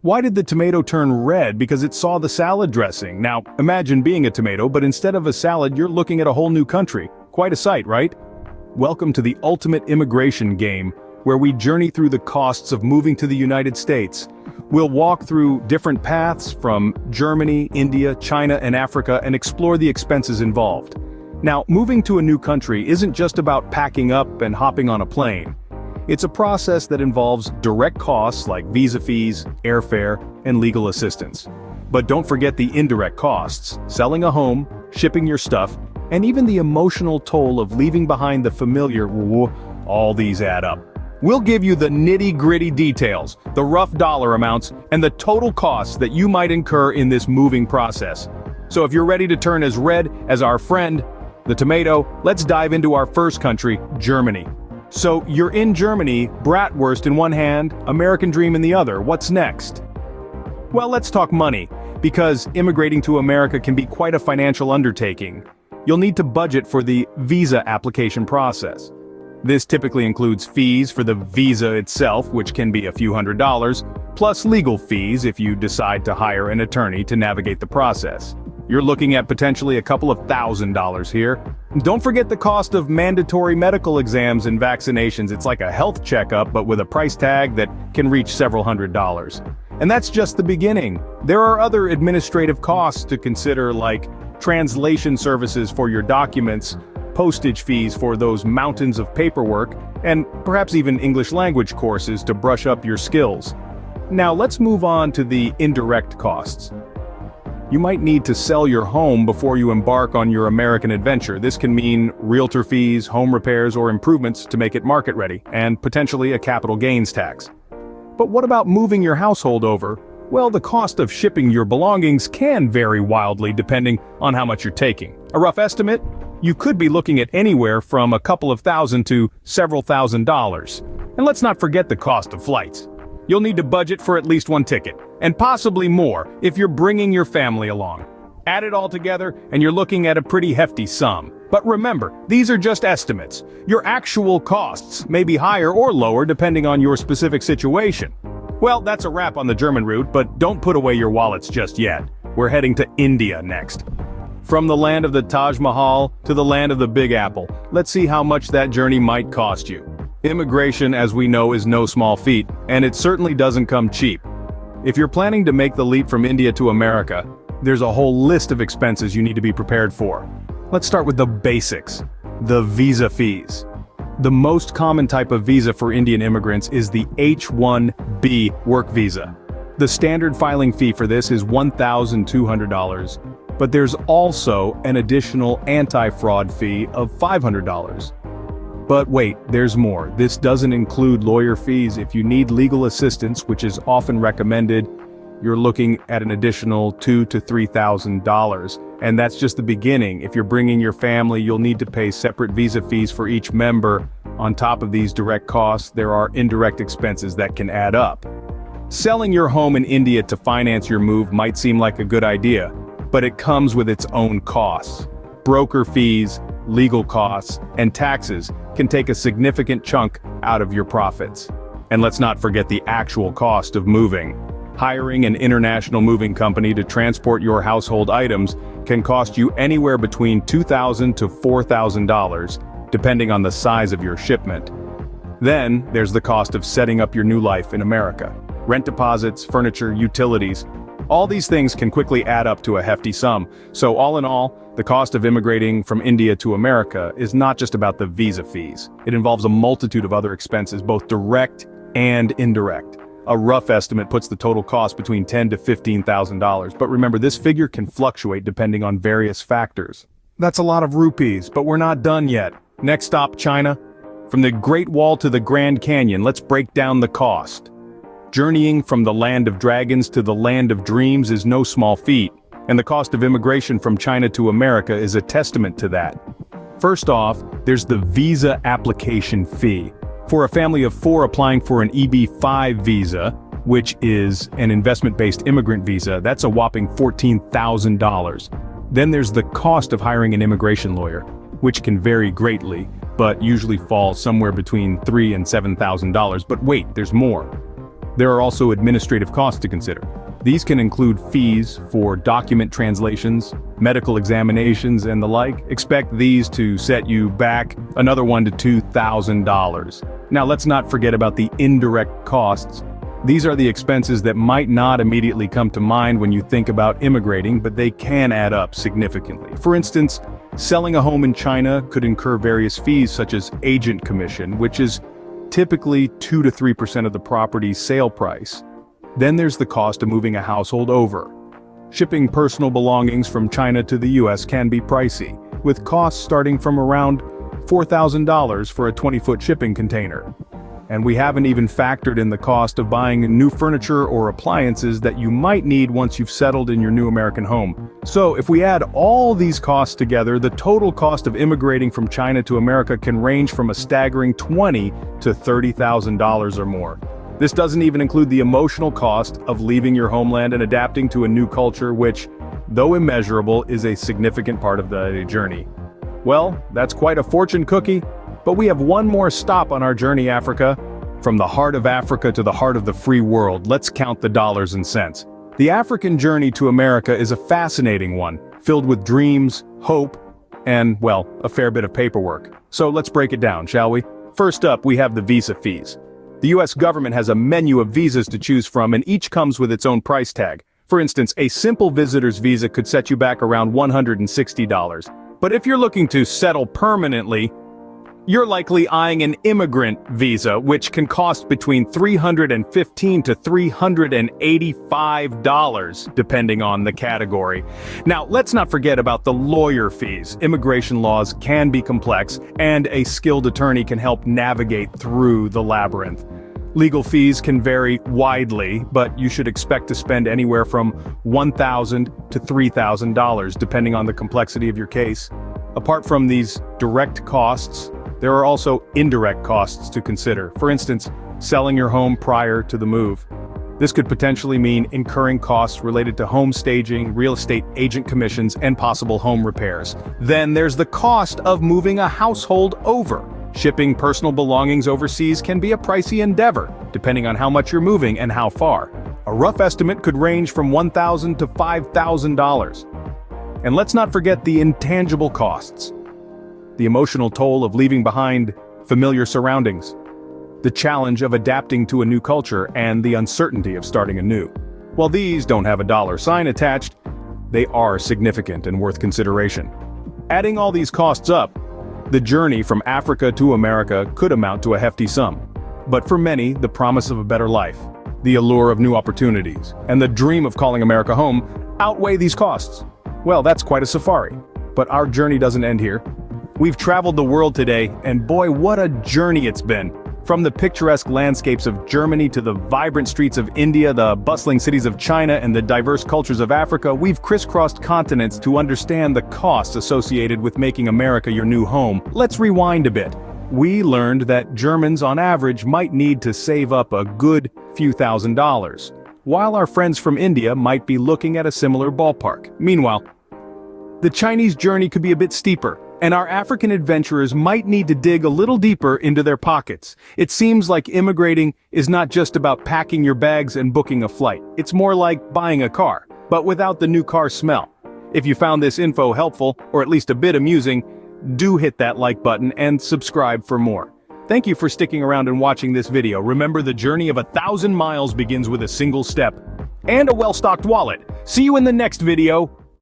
Why did the tomato turn red? Because it saw the salad dressing. Now, imagine being a tomato, but instead of a salad, you're looking at a whole new country. Quite a sight, right? Welcome to the ultimate immigration game, where we journey through the costs of moving to the United States. We'll walk through different paths from Germany, India, China, and Africa and explore the expenses involved. Now, moving to a new country isn't just about packing up and hopping on a plane. It's a process that involves direct costs like visa fees, airfare, and legal assistance. But don't forget the indirect costs: selling a home, shipping your stuff, and even the emotional toll of leaving behind the familiar. All these add up. We'll give you the nitty-gritty details, the rough dollar amounts, and the total costs that you might incur in this moving process. So if you're ready to turn as red as our friend, the tomato, let's dive into our first country, Germany. So you're in Germany, bratwurst in one hand, American dream in the other. What's next? Well, let's talk money, because immigrating to America can be quite a financial undertaking. You'll need to budget for the visa application process. This typically includes fees for the visa itself, which can be a few $100s, plus legal fees if you decide to hire an attorney to navigate the process. You're looking at potentially a couple of $1,000s here. Don't forget the cost of mandatory medical exams and vaccinations. It's like a health checkup, but with a price tag that can reach several $100s. And that's just the beginning. There are other administrative costs to consider, like translation services for your documents, postage fees for those mountains of paperwork, and perhaps even English language courses to brush up your skills. Now let's move on to the indirect costs. You might need to sell your home before you embark on your American adventure. This can mean realtor fees, home repairs, or improvements to make it market ready, and potentially a capital gains tax. But what about moving your household over? Well, the cost of shipping your belongings can vary wildly depending on how much you're taking. A rough estimate? You could be looking at anywhere from a couple of thousand to several $1,000s. And let's not forget the cost of flights. You'll need to budget for at least one ticket, and possibly more if you're bringing your family along. Add it all together, and you're looking at a pretty hefty sum. But remember, these are just estimates. Your actual costs may be higher or lower depending on your specific situation. Well, that's a wrap on the German route, but don't put away your wallets just yet. We're heading to India next. From the land of the Taj Mahal to the land of the Big Apple, let's see how much that journey might cost you. Immigration, as we know, is no small feat, and it certainly doesn't come cheap. If you're planning to make the leap from India to America, there's a whole list of expenses you need to be prepared for. Let's start with the basics: the visa fees. The most common type of visa for Indian immigrants is the H-1B work visa. The standard filing fee for this is $1,200, but there's also an additional anti-fraud fee of $500. But wait, there's more. This doesn't include lawyer fees. If you need legal assistance, which is often recommended, you're looking at an additional $2,000 to $3,000. And that's just the beginning. If you're bringing your family, you'll need to pay separate visa fees for each member. On top of these direct costs, there are indirect expenses that can add up. Selling your home in India to finance your move might seem like a good idea, but it comes with its own costs. Broker fees, legal costs, and taxes can take a significant chunk out of your profits. And let's not forget the actual cost of moving. Hiring an international moving company to transport your household items can cost you anywhere between $2,000 to $4,000, depending on the size of your shipment. Then, there's the cost of setting up your new life in America. Rent deposits, furniture, utilities, all these things can quickly add up to a hefty sum. So all in all, the cost of immigrating from India to America is not just about the visa fees. It involves a multitude of other expenses, both direct and indirect. A rough estimate puts the total cost between $10,000 to $15,000, but remember, this figure can fluctuate depending on various factors. That's a lot of rupees, but we're not done yet. Next stop, China. From the Great Wall to the Grand Canyon, let's break down the cost. Journeying from the land of dragons to the land of dreams is no small feat, and the cost of immigration from China to America is a testament to that. First off, there's the visa application fee. For a family of 4 applying for an EB-5 visa, which is an investment-based immigrant visa, that's a whopping $14,000. Then there's the cost of hiring an immigration lawyer, which can vary greatly, but usually falls somewhere between $3,000 and $7,000. But wait, there's more. There are also administrative costs to consider. These can include fees for document translations, medical examinations, and the like. Expect these to set you back another $1,000 to $2,000. Now let's not forget about the indirect costs. These are the expenses that might not immediately come to mind when you think about immigrating, but they can add up significantly. For instance, selling a home in China could incur various fees such as agent commission, which is typically 2 to 3% of the property's sale price. Then there's the cost of moving a household over. Shipping personal belongings from China to the US can be pricey, with costs starting from around $4,000 for a 20-foot shipping container. And we haven't even factored in the cost of buying new furniture or appliances that you might need once you've settled in your new American home. So if we add all these costs together, the total cost of immigrating from China to America can range from a staggering $20,000 to $30,000 or more. This doesn't even include the emotional cost of leaving your homeland and adapting to a new culture, which, though immeasurable, is a significant part of the journey. Well, that's quite a fortune cookie. But we have one more stop on our journey, Africa. From the heart of Africa to the heart of the free world, let's count the dollars and cents. The African journey to America is a fascinating one, filled with dreams, hope, and, well, a fair bit of paperwork. So let's break it down, shall we? First up, we have the visa fees. The US government has a menu of visas to choose from, and each comes with its own price tag. For instance, a simple visitor's visa could set you back around $160. But if you're looking to settle permanently, you're likely eyeing an immigrant visa, which can cost between $315 to $385, depending on the category. Now, let's not forget about the lawyer fees. Immigration laws can be complex, and a skilled attorney can help navigate through the labyrinth. Legal fees can vary widely, but you should expect to spend anywhere from $1,000 to $3,000, depending on the complexity of your case. Apart from these direct costs, there are also indirect costs to consider. For instance, selling your home prior to the move. This could potentially mean incurring costs related to home staging, real estate agent commissions, and possible home repairs. Then there's the cost of moving a household over. Shipping personal belongings overseas can be a pricey endeavor, depending on how much you're moving and how far. A rough estimate could range from $1,000 to $5,000. And let's not forget the intangible costs. The emotional toll of leaving behind familiar surroundings, the challenge of adapting to a new culture, and the uncertainty of starting anew. While these don't have a dollar sign attached, they are significant and worth consideration. Adding all these costs up, the journey from Africa to America could amount to a hefty sum. But for many, the promise of a better life, the allure of new opportunities, and the dream of calling America home outweigh these costs. Well, that's quite a safari. But our journey doesn't end here. We've traveled the world today, and boy, what a journey it's been. From the picturesque landscapes of Germany to the vibrant streets of India, the bustling cities of China, and the diverse cultures of Africa, we've crisscrossed continents to understand the costs associated with making America your new home. Let's rewind a bit. We learned that Germans on average might need to save up a good few $1,000s, while our friends from India might be looking at a similar ballpark. Meanwhile, the Chinese journey could be a bit steeper, and our African adventurers might need to dig a little deeper into their pockets. It seems like immigrating is not just about packing your bags and booking a flight. It's more like buying a car, but without the new car smell. If you found this info helpful, or at least a bit amusing, do hit that like button and subscribe for more. Thank you for sticking around and watching this video. Remember, the journey of 1,000 miles begins with a single step and a well-stocked wallet. See you in the next video.